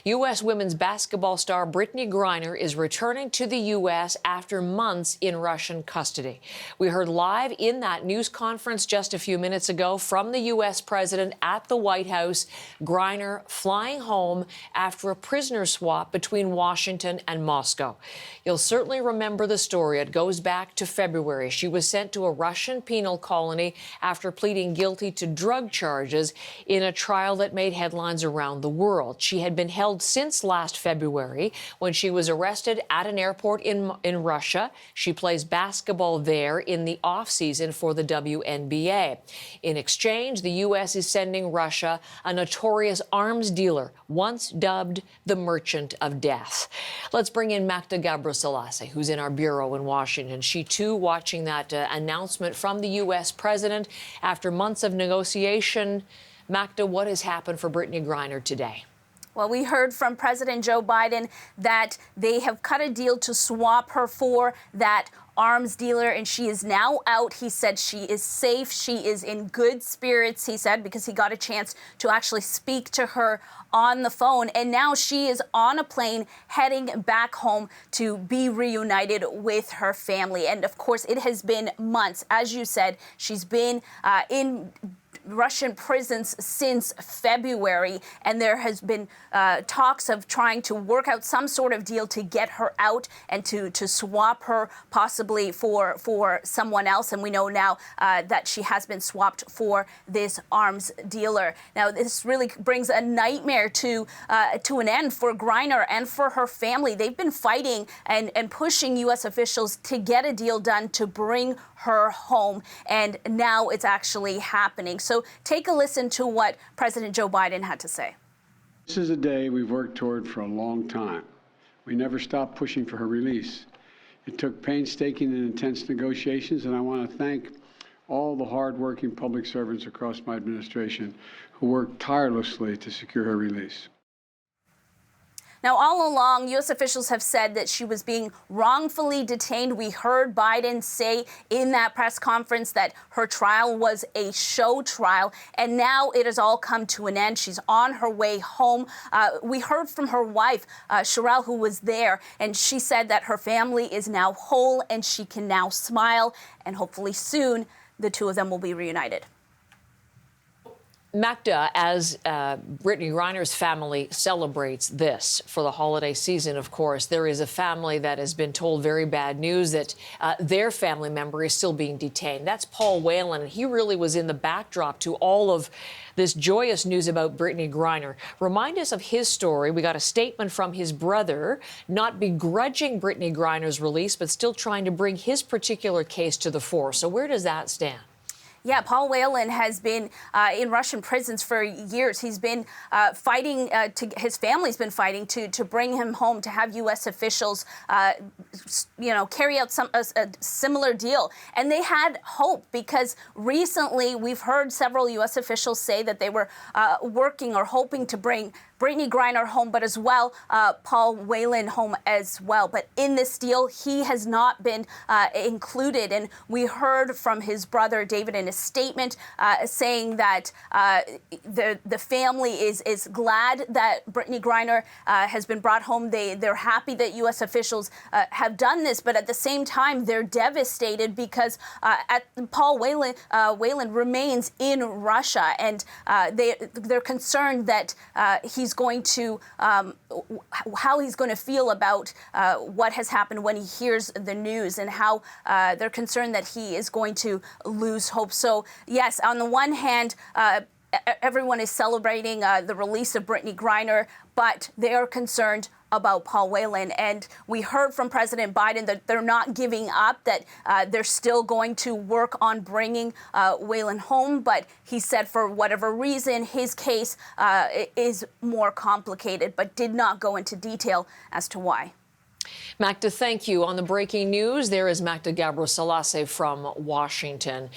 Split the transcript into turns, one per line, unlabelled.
U.S. women's basketball star Brittney Griner is returning to the U.S. after months in Russian custody. We heard live in that news conference just a few minutes ago from the U.S. president at the White House, Griner flying home after a prisoner swap between Washington and Moscow. You'll certainly remember the story. It goes back to February. She was sent to a Russian penal colony after pleading guilty to drug charges in a trial that made headlines around the world. She had been held since last February when she was arrested at an airport in Russia. She plays basketball there in the off-season for the WNBA. In exchange, the U.S. is sending Russia a notorious arms dealer, once dubbed the Merchant of Death. Let's bring in Magda Gabriel-Selassie, who's in our bureau in Washington. She, too, watching that announcement from the U.S. president after months of negotiation. Magda, what has happened for Brittney Griner today?
Well, we heard from President Joe Biden that they have cut a deal to swap her for that arms dealer, and she is now out. He said she is safe. She is in good spirits, he said, because he got a chance to actually speak to her on the phone. And now she is on a plane heading back home to be reunited with her family. And of course, it has been months. As you said, she's been in Russian prisons since February, and there has been talks of trying to work out some sort of deal to get her out and to swap her possibly for someone else. And we know now that she has been swapped for this arms dealer. Now, this really brings a nightmare to an end for Griner and for her family. They've been fighting and pushing U.S. officials to get a deal done to bring her home, and now it's actually happening. So take a listen to what President Joe Biden had to say.
This is a day we've worked toward for a long time. We never stopped pushing for her release. It took painstaking and intense negotiations, and I want to thank all the hardworking public servants across my administration who worked tirelessly to secure her release.
Now, all along, U.S. officials have said that she was being wrongfully detained. We heard Biden say in that press conference that her trial was a show trial, and now it has all come to an end. She's on her way home. We heard from her wife, Sherelle, who was there, and she said that her family is now whole and she can now smile, and hopefully soon the two of them will be reunited.
Magda, as Brittney Griner's family celebrates this for the holiday season, of course, there is a family that has been told very bad news that their family member is still being detained. That's Paul Whelan, and he really was in the backdrop to all of this joyous news about Brittney Griner. Remind us of his story. We got a statement from his brother, not begrudging Brittney Griner's release, but still trying to bring his particular case to the fore. So where does that stand?
Yeah, Paul Whelan has been in Russian prisons for years. He's been fighting, his family's been fighting to bring him home, to have U.S. officials, carry out a similar deal. And they had hope because recently we've heard several U.S. officials say that they were working or hoping to bring Brittney Griner home, but as well Paul Whelan home as well. But in this deal, he has not been included. And we heard from his brother, David, in a statement saying that the family is glad that Brittney Griner has been brought home. They're happy that U.S. officials have done this, but at the same time, they're devastated because Paul Whelan remains in Russia, and they're concerned that he's going to how he's going to feel about what has happened when he hears the news, and how they're concerned that he is going to lose hope. So yes, on the one hand, everyone is celebrating the release of Brittney Griner, but they are concerned about Paul Whelan. And we heard from President Biden that they're not giving up, that they're still going to work on bringing Whelan home. But he said for whatever reason, his case is more complicated, but did not go into detail as to why.
Magda, thank you. On the breaking news, there is Magda Gabriel-Selassie from Washington.